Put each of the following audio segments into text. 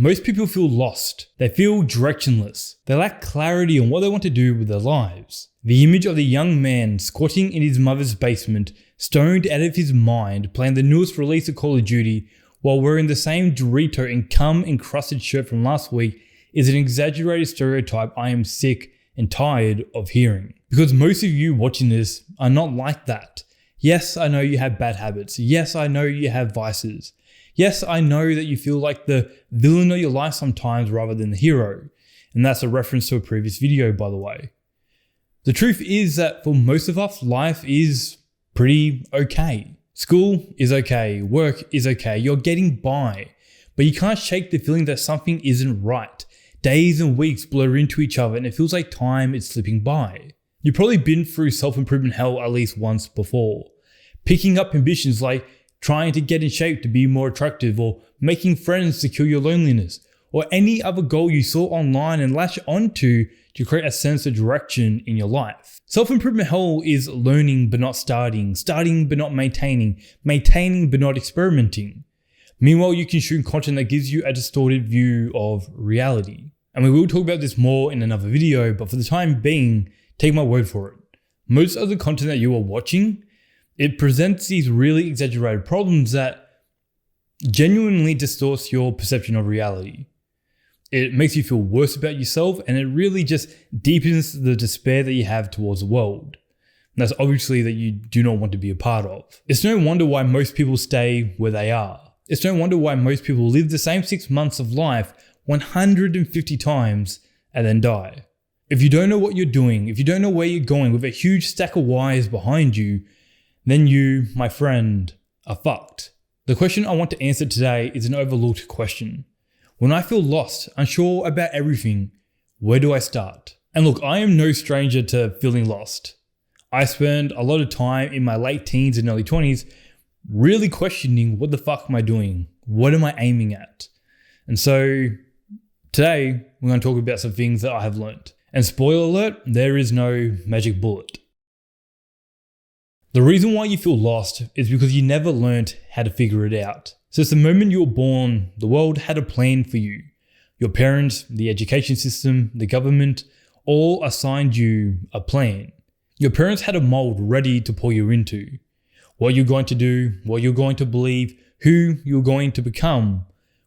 Most people feel lost. They feel directionless. They lack clarity on what they want to do with their lives. The image of the young man squatting in his mother's basement, stoned out of his mind, playing the newest release of Call of Duty while wearing the same Dorito and cum encrusted shirt from last week is an exaggerated stereotype I am sick and tired of hearing. Because most of you watching this are not like that. Yes, I know you have bad habits. Yes, I know you have vices. Yes, I know that you feel like the villain of your life sometimes rather than the hero. And that's a reference to a previous video, by the way. The truth is that for most of us, life is pretty okay. School is okay. Work is okay. You're getting by. But you can't shake the feeling that something isn't right. Days and weeks blur into each other and it feels like time is slipping by. You've probably been through self-improvement hell at least once before. Picking up ambitions like trying to get in shape to be more attractive, or making friends to kill your loneliness, or any other goal you saw online and latch onto to create a sense of direction in your life. Self-improvement hell is learning but not starting, starting but not maintaining, maintaining but not experimenting. Meanwhile, you consume content that gives you a distorted view of reality. And we will talk about this more in another video, but for the time being, take my word for it. Most of the content that you are watching, it presents these really exaggerated problems that genuinely distorts your perception of reality. It makes you feel worse about yourself, and it really just deepens the despair that you have towards the world. And that's obviously that you do not want to be a part of. It's no wonder why most people stay where they are. It's no wonder why most people live the same 6 months of life 150 times and then die. If you don't know what you're doing, if you don't know where you're going with a huge stack of wires behind you, then you, my friend, are fucked. The question I want to answer today is an overlooked question. When I feel lost, unsure about everything, where do I start? And look, I am no stranger to feeling lost. I spent a lot of time in my late teens and early 20s really questioning what the fuck am I doing? What am I aiming at? And so today we're going to talk about some things that I have learned. And spoiler alert, there is no magic bullet. The reason why you feel lost is because you never learned how to figure it out. Since the moment you were born, the world had a plan for you. Your parents, the education system, the government, all assigned you a plan. Your parents had a mold ready to pour you into. What you're going to do, what you're going to believe, who you're going to become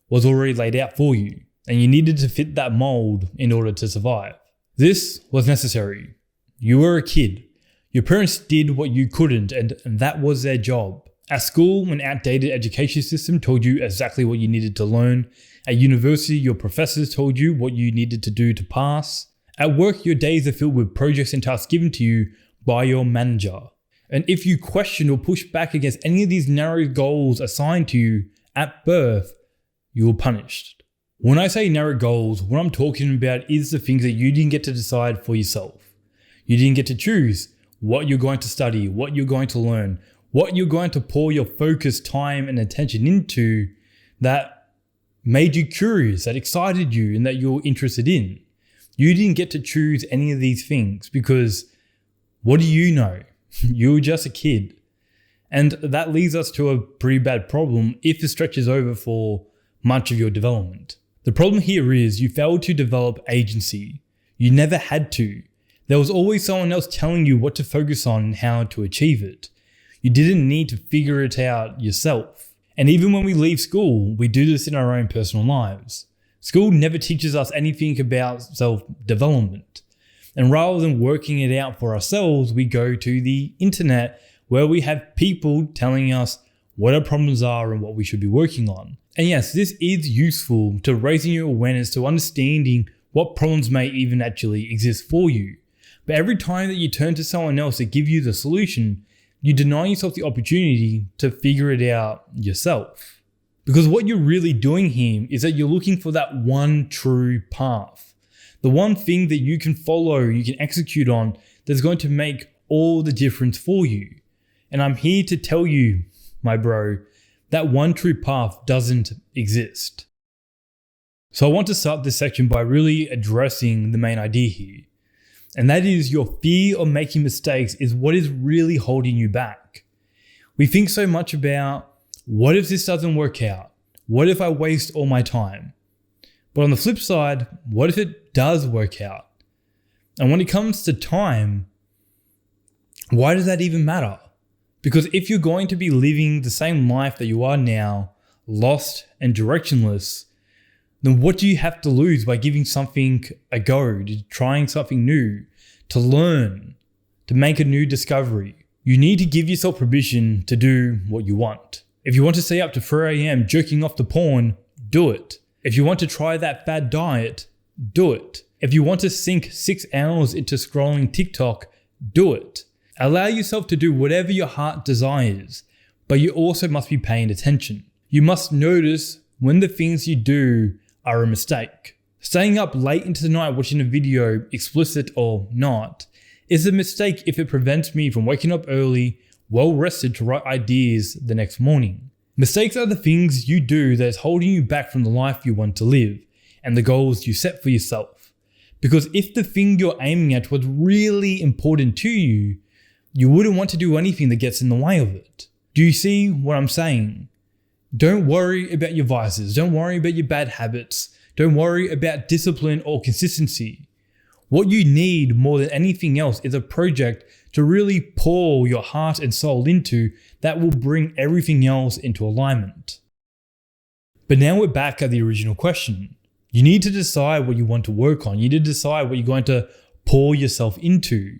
was already laid out for you, and you needed to fit that mold in order to survive. This was necessary. You were a kid. Your parents did what you couldn't, and that was their job. At school, an outdated education system told you exactly what you needed to learn. At university, your professors told you what you needed to do to pass. At work, your days are filled with projects and tasks given to you by your manager. And if you question or push back against any of these narrow goals assigned to you at birth, you were punished. When I say narrow goals, what I'm talking about is the things that you didn't get to decide for yourself. You didn't get to choose what you're going to study, what you're going to learn, what you're going to pour your focus, time, and attention into that made you curious, that excited you, and that you're interested in. You didn't get to choose any of these things because what do you know? You were just a kid. And that leads us to a pretty bad problem if it stretches over for much of your development. The problem here is you failed to develop agency. You never had to. There was always someone else telling you what to focus on and how to achieve it. You didn't need to figure it out yourself. And even when we leave school, we do this in our own personal lives. School never teaches us anything about self-development. And rather than working it out for ourselves, we go to the internet where we have people telling us what our problems are and what we should be working on. And yes, this is useful to raising your awareness to understanding what problems may even actually exist for you. But every time that you turn to someone else to give you the solution, you deny yourself the opportunity to figure it out yourself. Because what you're really doing here is that you're looking for that one true path. The one thing that you can follow, you can execute on, that's going to make all the difference for you. And I'm here to tell you, my bro, that one true path doesn't exist. So I want to start this section by really addressing the main idea here. And that is your fear of making mistakes is what is really holding you back. We think so much about, what if this doesn't work out? What if I waste all my time? But on the flip side, what if it does work out? And when it comes to time, why does that even matter? Because if you're going to be living the same life that you are now, lost and directionless, then what do you have to lose by giving something a go, to trying something new, to learn, to make a new discovery? You need to give yourself permission to do what you want. If you want to stay up to 4 a.m. jerking off to porn, do it. If you want to try that fad diet, do it. If you want to sink 6 hours into scrolling TikTok, do it. Allow yourself to do whatever your heart desires, but you also must be paying attention. You must notice when the things you do are a mistake. Staying up late into the night watching a video, explicit or not, is a mistake if it prevents me from waking up early, well rested to write ideas the next morning. Mistakes are the things you do that is holding you back from the life you want to live and the goals you set for yourself. Because if the thing you're aiming at was really important to you, you wouldn't want to do anything that gets in the way of it. Do you see what I'm saying? Don't worry about your vices. Don't worry about your bad habits. Don't worry about discipline or consistency. What you need more than anything else is a project to really pour your heart and soul into that will bring everything else into alignment. But now we're back at the original question. You need to decide what you want to work on. You need to decide what you're going to pour yourself into.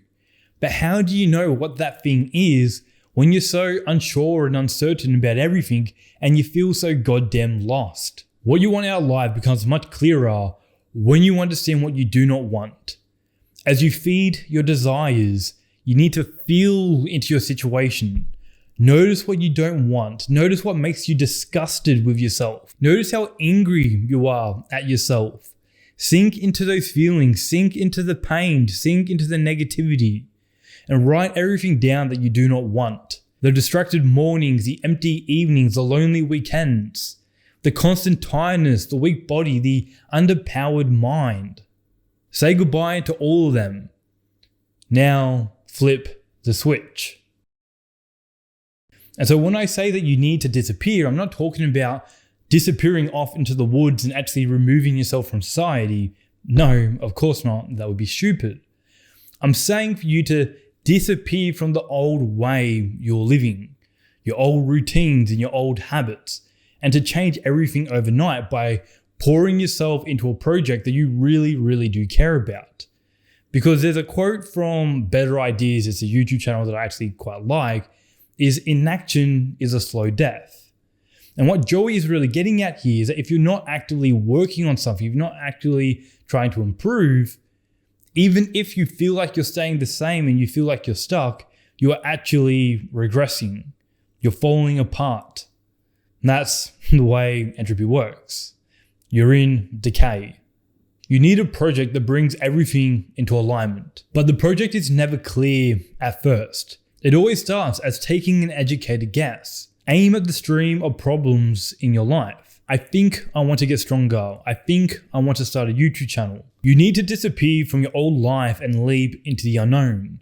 But how do you know what that thing is when you're so unsure and uncertain about everything and you feel so goddamn lost? What you want out of life becomes much clearer when you understand what you do not want. As you feed your desires, you need to feel into your situation. Notice what you don't want. Notice what makes you disgusted with yourself. Notice how angry you are at yourself. Sink into those feelings, sink into the pain, sink into the negativity, and write everything down that you do not want. The distracted mornings, the empty evenings, the lonely weekends, the constant tiredness, the weak body, the underpowered mind. Say goodbye to all of them. Now flip the switch. And so when I say that you need to disappear, I'm not talking about disappearing off into the woods and actually removing yourself from society. No, of course not. That would be stupid. I'm saying for you to disappear from the old way you're living, your old routines and your old habits, and to change everything overnight by pouring yourself into a project that you really, really do care about. Because there's a quote from Better Ideas, it's a YouTube channel that I actually quite like, is inaction is a slow death. And what Joey is really getting at here is that if you're not actively working on something, if you're not actively trying to improve, even if you feel like you're staying the same and you feel like you're stuck, you are actually regressing. You're falling apart. And that's the way entropy works. You're in decay. You need a project that brings everything into alignment. But the project is never clear at first. It always starts as taking an educated guess. Aim at the stream of problems in your life. I think I want to get stronger. I think I want to start a YouTube channel. You need to disappear from your old life and leap into the unknown.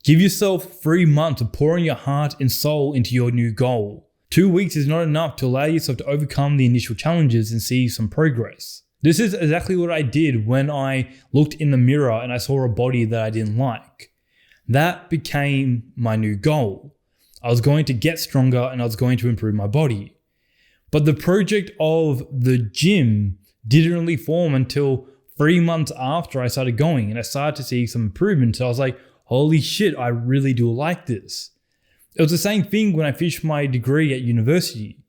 Give yourself 3 months of pouring your heart and soul into your new goal. 2 weeks is not enough to allow yourself to overcome the initial challenges and see some progress. This is exactly what I did when I looked in the mirror and I saw a body that I didn't like. That became my new goal. I was going to get stronger and I was going to improve my body. But the project of the gym didn't really form until 3 months after I started going and I started to see some improvements. So I was like, holy shit, I really do like this. It was the same thing when I finished my degree at university.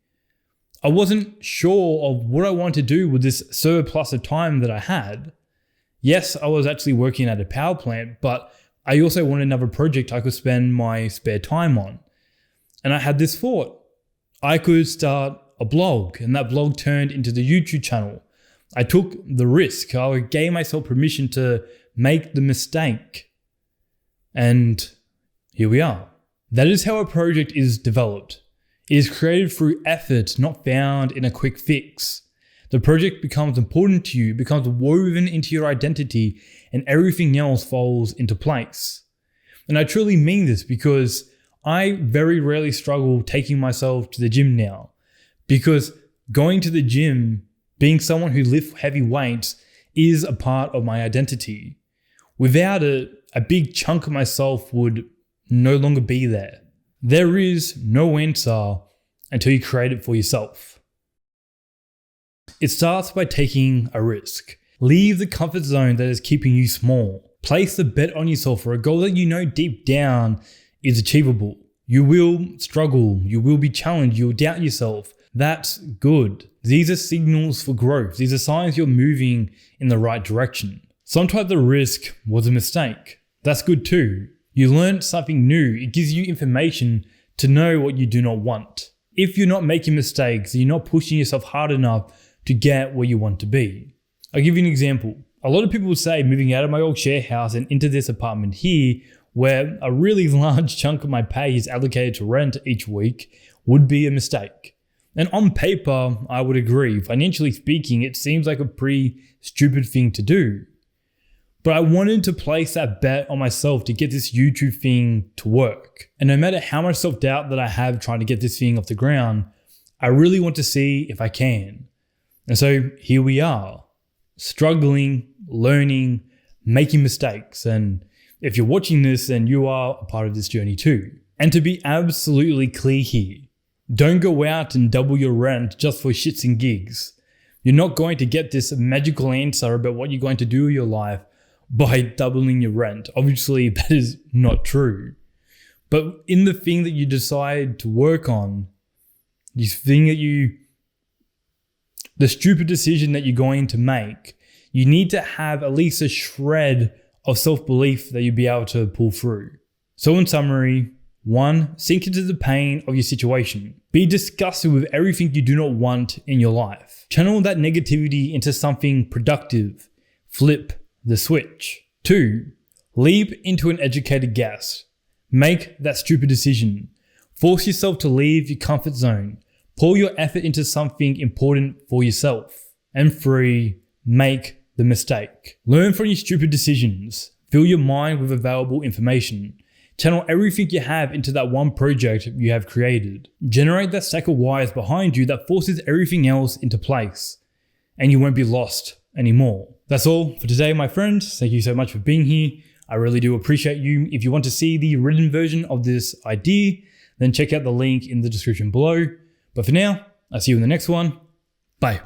I wasn't sure of what I wanted to do with this surplus of time that I had. Yes, I was actually working at a power plant, but I also wanted another project I could spend my spare time on. And I had this thought. I could start a blog, and that blog turned into the YouTube channel. I took the risk. I gave myself permission to make the mistake. And here we are. That is how a project is developed. It is created through effort, not found in a quick fix. The project becomes important to you, becomes woven into your identity, and everything else falls into place. And I truly mean this because I very rarely struggle taking myself to the gym now, because going to the gym Being someone who lifts heavy weights is a part of my identity. Without it, a big chunk of myself would no longer be there. There is no answer until you create it for yourself. It starts by taking a risk. Leave the comfort zone that is keeping you small. Place the bet on yourself for a goal that you know deep down is achievable. You will struggle, you will be challenged, you will doubt yourself. That's good. These are signals for growth. These are signs you're moving in the right direction. Sometimes the risk was a mistake. That's good too. You learned something new. It gives you information to know what you do not want. If you're not making mistakes, you're not pushing yourself hard enough to get where you want to be. I'll give you an example. A lot of people would say moving out of my old share house and into this apartment here, where a really large chunk of my pay is allocated to rent each week, would be a mistake. And on paper, I would agree. Financially speaking, it seems like a pretty stupid thing to do. But I wanted to place that bet on myself to get this YouTube thing to work. And no matter how much self-doubt that I have trying to get this thing off the ground, I really want to see if I can. And so here we are, struggling, learning, making mistakes. And if you're watching this, then you are a part of this journey too. And to be absolutely clear here, don't go out and double your rent just for shits and gigs. You're not going to get this magical answer about what you're going to do with your life by doubling your rent. Obviously, that is not true. But in the thing that you decide to work on, the stupid decision that you're going to make, you need to have at least a shred of self-belief that you'll be able to pull through. So in summary, 1, sink into the pain of your situation. Be disgusted with everything you do not want in your life. Channel that negativity into something productive. Flip the switch. 2, leap into an educated guess. Make that stupid decision. Force yourself to leave your comfort zone. Pour your effort into something important for yourself. And 3, make the mistake. Learn from your stupid decisions. Fill your mind with available information. Channel everything you have into that one project you have created. Generate that stack of wires behind you that forces everything else into place. And you won't be lost anymore. That's all for today, my friends. Thank you so much for being here. I really do appreciate you. If you want to see the written version of this idea, then check out the link in the description below. But for now, I'll see you in the next one. Bye.